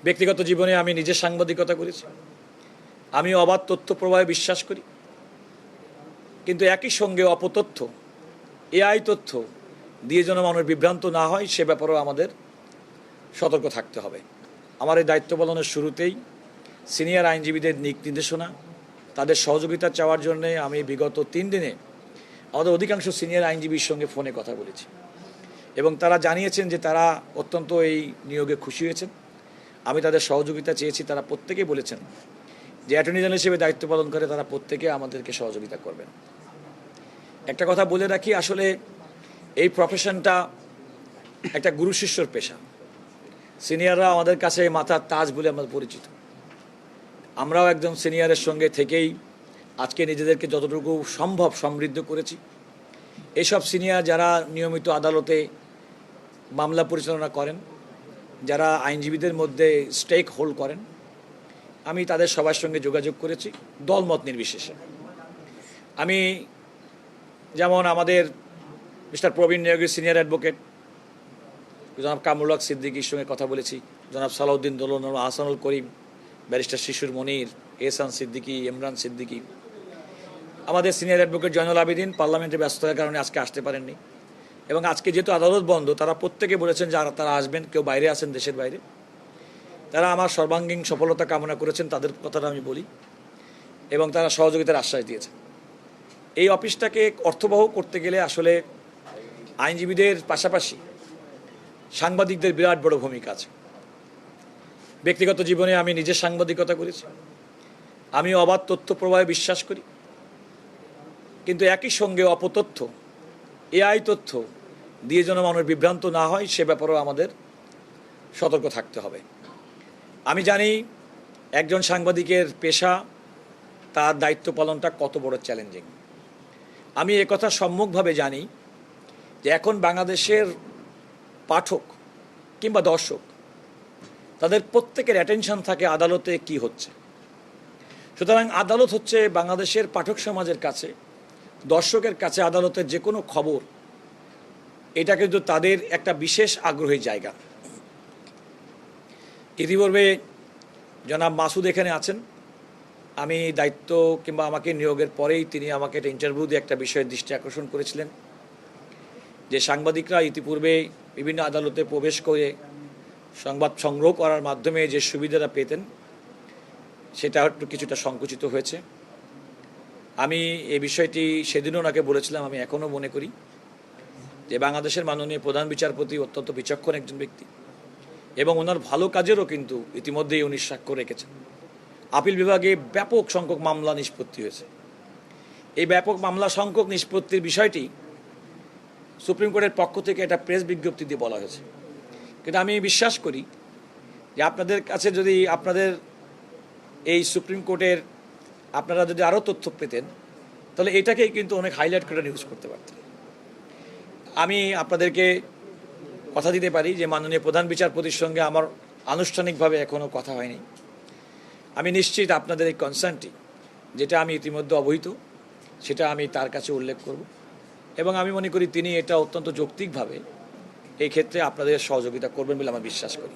ব্যক্তিগত জীবনে আমি নিজে সাংবাদিকতা করেছি। আমি অবাধ তথ্য প্রবাহে বিশ্বাস করি, কিন্তু একই সঙ্গে অপতথ্য, এআই তথ্য দিয়ে যেন মানুষ বিভ্রান্ত না হয় সে ব্যাপারেও আমাদের সতর্ক থাকতে হবে। আমার এই দায়িত্ব পালনের শুরুতেই সিনিয়র আইনজীবীদের দিক নির্দেশনা, তাদের সহযোগিতা চাওয়ার জন্য আমি বিগত 3 দিনে আমাদের অধিকাংশ সিনিয়র আইনজীবীর সঙ্গে ফোনে কথা বলেছি এবং তারা জানিয়েছেন যে তারা অত্যন্ত এই নিয়োগে খুশি হয়েছেন। আমি তাদের সহযোগিতা চেয়েছি, তারা প্রত্যেকেই বলেছেন যে অ্যাটর্নি জেনারেল হিসেবে দায়িত্ব পালন করে তারা প্রত্যেকে আমাদেরকে সহযোগিতা করবেন। একটা কথা বলে রাখি, আসলে এই প্রফেশনটা একটা গুরু শিষ্যর পেশা। সিনিয়ররা আমাদের কাছে মাথার তাজ বলে আমরা পরিচিত। আমরাও একজন সিনিয়রের সঙ্গে থেকেই আজকে নিজেদেরকে যতটুকু সম্ভব সমৃদ্ধ করেছি। এসব সিনিয়র যারা নিয়মিত আদালতে মামলা পরিচালনা করেন, যারা আইনজীবীদের মধ্যে স্টেক হোল্ড করেন, আমি তাদের সবার সঙ্গে যোগাযোগ করেছি দলমত নির্বিশেষে। আমি যেমন আমাদের মিস্টার প্রবীণ নিয়োগের সিনিয়র অ্যাডভোকেট জনাব কামরুল হক সিদ্দিকীর সঙ্গে কথা বলেছি, জনাব সালাউদ্দিন দোলন, আহসানুল করিম, ব্যারিস্টার শিশুর মনির, এহসান সিদ্দিকী, ইমরান সিদ্দিকী। আমাদের সিনিয়র অ্যাডভোকেট জয়নুল আবেদিন পার্লামেন্টের ব্যস্ততার কারণে আজকে আসতে পারেননি এবং আজকে যেহেতু আদালত বন্ধ তারা প্রত্যেকে বলেছেন যে তারা আসবেন, কেউ বাইরে আছেন, দেশের বাইরে। তারা আমার সর্বাঙ্গীন সফলতা কামনা করেছেন, তাদের কথাটা আমি বলি, এবং তারা সহযোগিতার আশ্বাস দিয়েছেন। এই অফিসটাকে অর্থবহ করতে গেলে আসলে আইনজীবীদের পাশাপাশি সাংবাদিকদের বিরাট বড় ভূমিকা আছে। ব্যক্তিগত জীবনে আমি নিজে সাংবাদিকতা করেছি। আমি অবাধ তথ্য প্রবাহে বিশ্বাস করি, কিন্তু একই সঙ্গে অপতথ্য, এআই তথ্য দিয়ে যেন মানুষ বিভ্রান্ত না হয় সে ব্যাপারেও আমাদের সতর্ক থাকতে হবে। আমি জানি একজন সাংবাদিকের পেশা, তার দায়িত্ব পালনটা কত বড় চ্যালেঞ্জিং। আমি একথা সম্মুখভাবে জানি যে এখন বাংলাদেশের পাঠক কিংবা দর্শক তাদের প্রত্যেকের অ্যাটেনশন থাকে আদালতে কি হচ্ছে। সুতরাং আদালত হচ্ছে বাংলাদেশের পাঠক সমাজের কাছে, দর্শকের কাছে আদালতের যে কোনো খবর, এটা কিন্তু তাদের একটা বিশেষ আগ্রহের জায়গা। ইতিপূর্বে জনাব মাসুদ এখানে আছেন। আমি দায়িত্ব কিংবা আমাকে নিয়োগের পরেই তিনি আমাকে একটা ইন্টারভিউ দিয়ে একটা বিষয়ের দৃষ্টি আকর্ষণ করেছিলেন যে সাংবাদিকরা ইতিপূর্বে বিভিন্ন আদালতে প্রবেশ করে সংবাদ সংগ্রহ করার মাধ্যমে যে সুবিধাটা পেতেন সেটা একটু কিছুটা সংকুচিত হয়েছে। আমি এই বিষয়টি সেদিনও ওনাকে বলেছিলাম। আমি এখনও মনে করি যে বাংলাদেশের মাননীয় প্রধান বিচারপতি অত্যন্ত বিচক্ষণ একজন ব্যক্তি এবং ওনার ভালো কাজেরও কিন্তু ইতিমধ্যেই উনি স্বাক্ষর রেখেছেন। আপিল বিভাগে ব্যাপক সংখ্যক মামলা নিষ্পত্তি হয়েছে। এই ব্যাপক মামলা সংখ্যক নিষ্পত্তির বিষয়টি সুপ্রিম কোর্টের পক্ষ থেকে একটা প্রেস বিজ্ঞপ্তি দিয়ে বলা হয়েছে। কিন্তু আমি বিশ্বাস করি যে আপনাদের কাছে যদি আপনাদের এই সুপ্রিম কোর্টের আপনারা যদি আরও তথ্য পেতেন তাহলে এটাকেই কিন্তু অনেক হাইলাইট করে নিউজ করতে পারতেন। আমি আপনাদেরকে কথা দিতে পারি যে মাননীয় প্রধান বিচারপতির সঙ্গে আমার আনুষ্ঠানিকভাবে এখনও কথা হয়নি। আমি নিশ্চিত আপনাদের এই কনসার্নটি, যেটা আমি ইতিমধ্যে অবহিত, সেটা আমি তার কাছে উল্লেখ করব এবং আমি মনে করি তিনি এটা অত্যন্ত যৌক্তিকভাবে এই ক্ষেত্রে আপনাদের সহযোগিতা করবেন বলে আমার বিশ্বাস করি।